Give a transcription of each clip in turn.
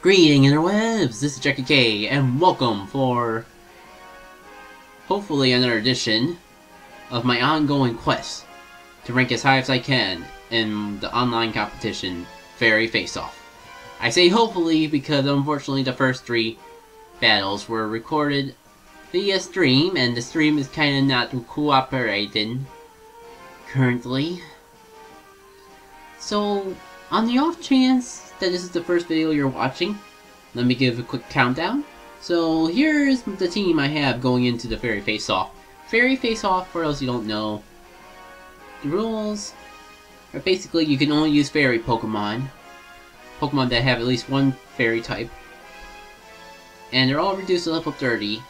Greeting interwebs! This is Jackie K, and welcome for hopefully another edition of my ongoing quest to rank as high as I can in the online competition Fairy Face-Off. I say hopefully because unfortunately the first 3 battles were recorded via stream, and the stream is kinda not cooperating currently. So, on the off chance that this is the first video you're watching, let me give a quick countdown. So here's the team I have going into the Fairy Face-Off. Fairy Face-Off, for those you don't know, the rules are basically you can only use fairy Pokemon. Pokemon that have at least one fairy type. And they're all reduced to level 30.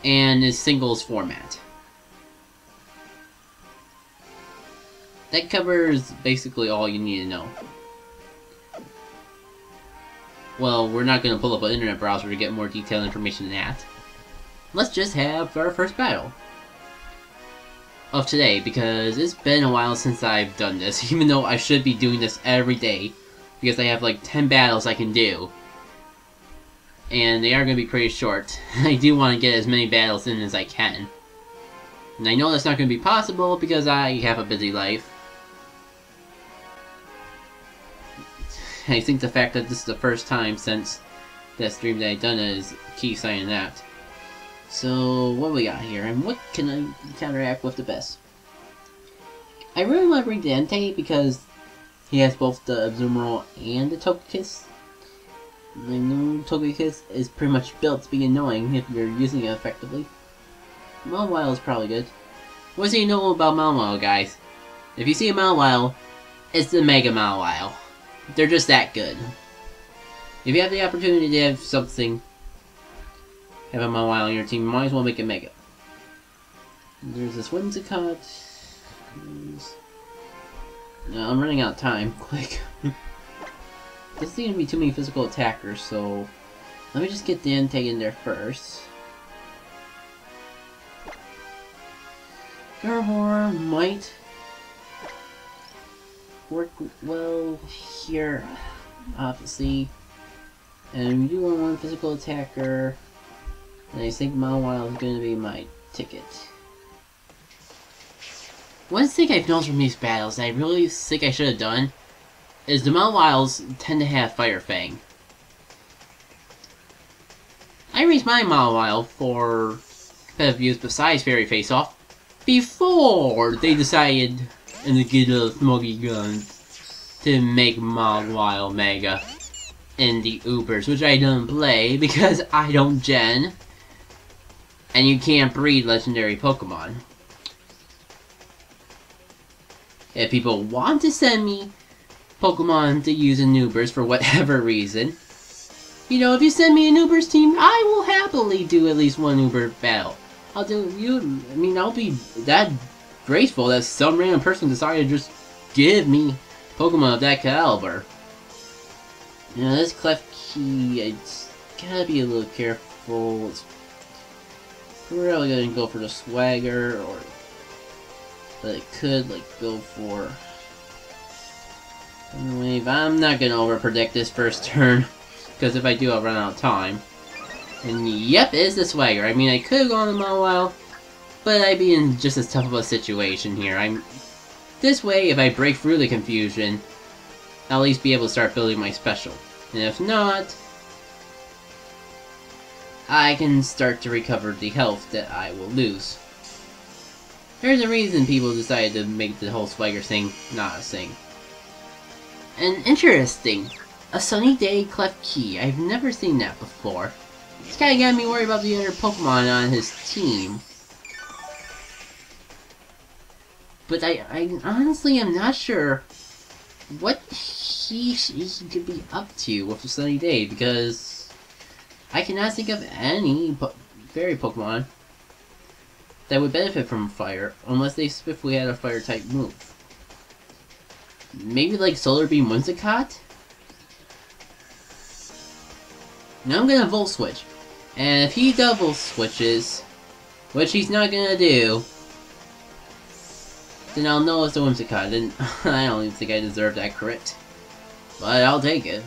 And is singles format. That covers basically all you need to know. Well, we're not going to pull up an internet browser to get more detailed information than that. Let's just have our first battle of today, because it's been a while since I've done this, even though I should be doing this every day, because I have like 10 battles I can do. And they are going to be pretty short. I do want to get as many battles in as I can. And I know that's not going to be possible because I have a busy life. I think the fact that this is the first time since that stream that I've done it is key sign that. So, what do we got here, and what can I counteract with the best? I really want to bring Dante because he has both the Azumarill and the Togekiss. I know Togekiss is pretty much built to be annoying if you're using it effectively. Mawile is probably good. What do you know about Mawile, guys? If you see a Mawile, it's the Mega Mawile. They're just that good. If you have the opportunity to have something, have a Mawile on your team, you might as well make it Mega. There's this Whimsicott. No, I'm running out of time. Quick. There's going to be too many physical attackers, so let me just get Dante in there first. Gardevoir might work well here, obviously. And we do want one physical attacker, and I think Mawile is going to be my ticket. One thing I've noticed from these battles that I really think I should have done is the Mawiles tend to have Fire Fang. I raised my Mawile for competitive use besides Fairy Face-Off before they decided in the good old Smoky Guns to make Mawile Mega in the Ubers, which I don't play because I don't gen, and you can't breed legendary Pokemon. If people want to send me Pokemon to use in Ubers for whatever reason, you know, if you send me an Ubers team, I will happily do at least one Uber battle. I'll be that graceful that some random person decided to just give me Pokemon of that caliber. You know, this Klefki, it's gotta be a little careful. It's probably gonna go for the Swagger, but it could like go for Wave. I'm not gonna overpredict this first turn, because if I do, I'll run out of time. And yep, it's the Swagger. I mean, I could have gone to Mawile, but I'd be in just as tough of a situation here. This way, if I break through the confusion, I'll at least be able to start building my special. And if not, I can start to recover the health that I will lose. There's a reason people decided to make the whole Swagger thing not a thing. And interesting, a Sunny Day Klefki. I've never seen that before. It's kinda got me worried about the other Pokemon on his team. But I honestly am not sure what he could be up to with a Sunny Day, because I cannot think of any fairy Pokemon that would benefit from fire, unless they specifically had a fire type move. Maybe like Solar Beam Whimsicott? Now I'm gonna Volt Switch. And if he double switches, which he's not gonna do, then I'll know it's a Whimsicott. Then I don't even think I deserve that crit. But I'll take it.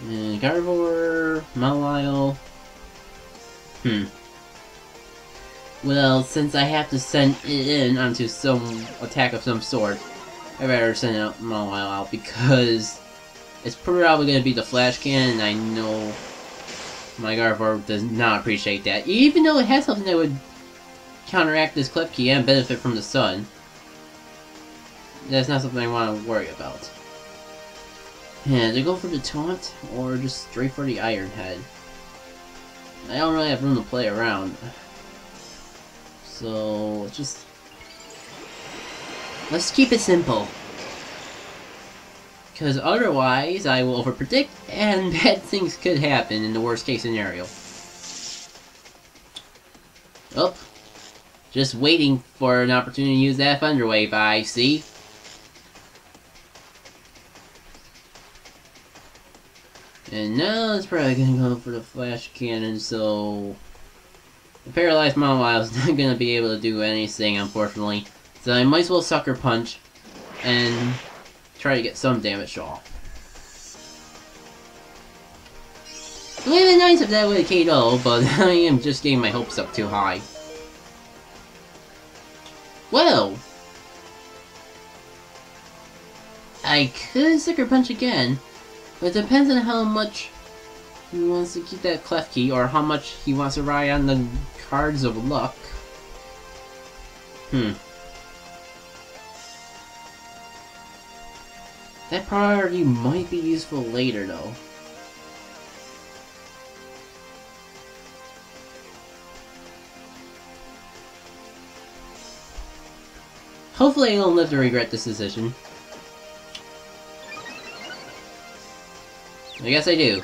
And Gardevoir, Mawile. Well, since I have to send it in onto some attack of some sort, I better send out Mawile out because it's probably going to be the Flash Cannon, and I know my Gardevoir does not appreciate that. Even though it has something that would counteract this Klefki and benefit from the sun, that's not something I want to worry about. Yeah, to go for the taunt, or just straight for the Iron Head. I don't really have room to play around. So, let's keep it simple. Because otherwise, I will overpredict, and bad things could happen in the worst case scenario. Oh, just waiting for an opportunity to use that Thunder Wave, I see. And now it's probably gonna go for the Flash Cannon, so the Paralyzed Mawile is not gonna be able to do anything, unfortunately. So I might as well Sucker Punch and try to get some damage off. It would have been nice if that would have KO'd, but I am just getting my hopes up too high. Well, I could Sucker Punch again, but it depends on how much he wants to keep that Klefki, or how much he wants to ride on the cards of luck. That priority might be useful later, though. Hopefully I don't live to regret this decision. I guess I do.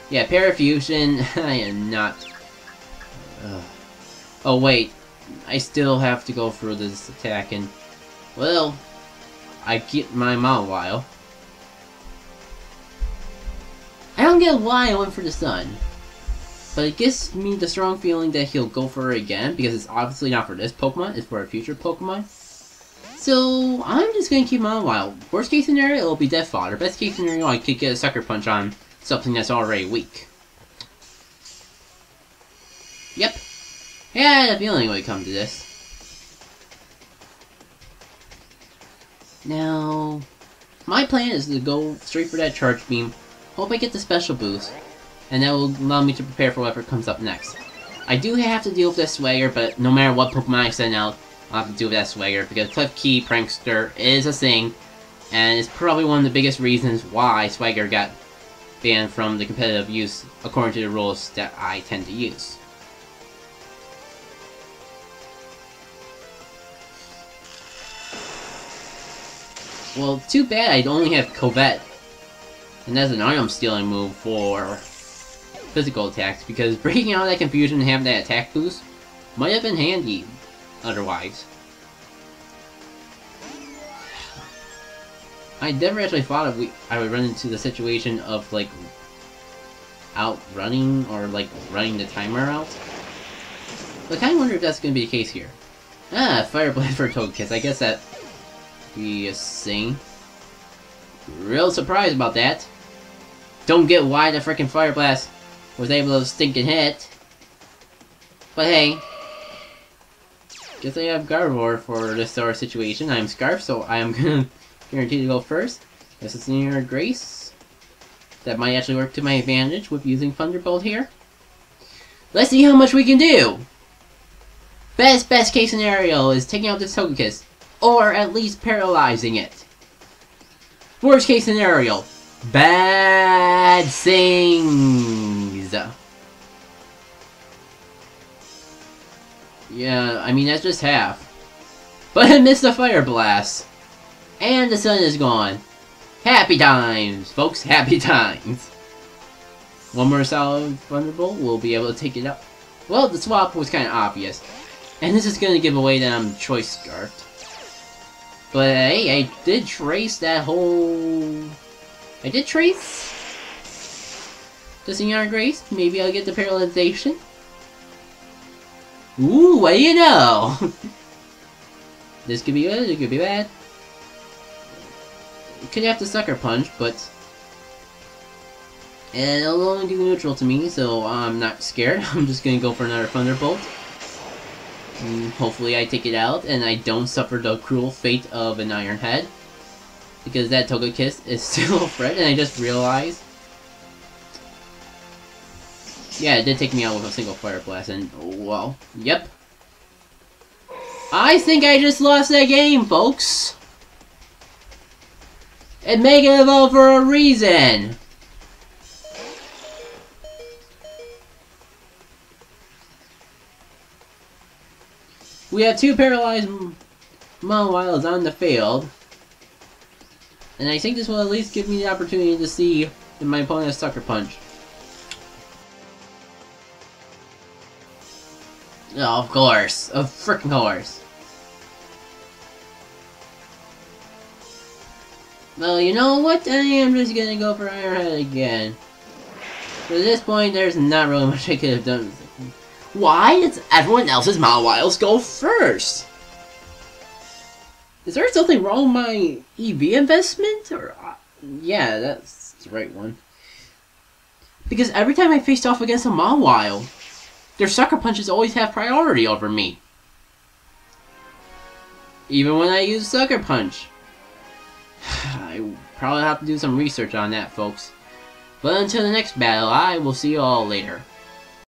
Yeah, Parafusion, I am not... Oh wait, I still have to go for this attack, and... Well, I get my Mawile. I don't get why I went for the sun. But it gives me the strong feeling that he'll go for it again, because it's obviously not for this Pokemon, it's for a future Pokemon. So, I'm just gonna keep Mawile. Worst case scenario, it'll be Death Fodder. Best case scenario, I could get a Sucker Punch on something that's already weak. Yep. Yeah, I had a feeling it would come to this. Now, my plan is to go straight for that Charge Beam, hope I get the special boost, and that will allow me to prepare for whatever comes up next. I do have to deal with that Swagger, but no matter what Pokemon I send out, I'll have to deal with that Swagger, because Klefki Prankster is a thing, and it's probably one of the biggest reasons why Swagger got banned from the competitive use, according to the rules that I tend to use. Well, too bad I only have Covet, and that's an item stealing move for physical attacks, because breaking out of that confusion and having that attack boost might have been handy otherwise. I never actually thought I would run into the situation of, like, outrunning or, like, running the timer out. But I kind of wonder if that's going to be the case here. Ah, Fire Blade for Togekiss. I guess that be a thing. Real surprised about that. Don't get why the frickin' Fire Blast was able to stinking hit. But hey. Guess I have Gardevoir for this sort of situation. I'm Scarf, so I am gonna guarantee to go first. This is near Grace. That might actually work to my advantage with using Thunderbolt here. Let's see how much we can do! Best case scenario is taking out this Togekiss, or at least paralyzing it. Worst case scenario, bad things. Yeah, I mean that's just half. But I missed the Fire Blast. And the sun is gone. Happy times, folks, happy times. One more solid Thunderbolt, we'll be able to take it out. Well, the swap was kind of obvious. And this is going to give away that I'm Choice Scarfed. But hey, I did trace that whole... I did trace the Senior Grace. Maybe I'll get the Paralyzation. Ooh, what do you know? This could be good, it could be bad. Could have to Sucker Punch, but And it'll only do neutral to me, so I'm not scared. I'm just gonna go for another Thunderbolt. And hopefully I take it out, and I don't suffer the cruel fate of an Iron Head. Because that Togekiss is still a threat, and I just realized... Yeah, it did take me out with a single Fire Blast, and well, yep. I think I just lost that game, folks! And make it evolve for a reason! We have 2 paralyzed Mawailes on the field. And I think this will at least give me the opportunity to see if my opponent has Sucker Punch. Oh, of course. Of frickin' course. Well, you know what? I am just gonna go for Iron Head again. But at this point, there's not really much I could have done. Why does everyone else's Mawailes go first? Is there something wrong with my EV investment? Or yeah, that's the right one. Because every time I faced off against a Mawile, their Sucker Punches always have priority over me. Even when I use Sucker Punch. I probably have to do some research on that, folks. But until the next battle, I will see you all later.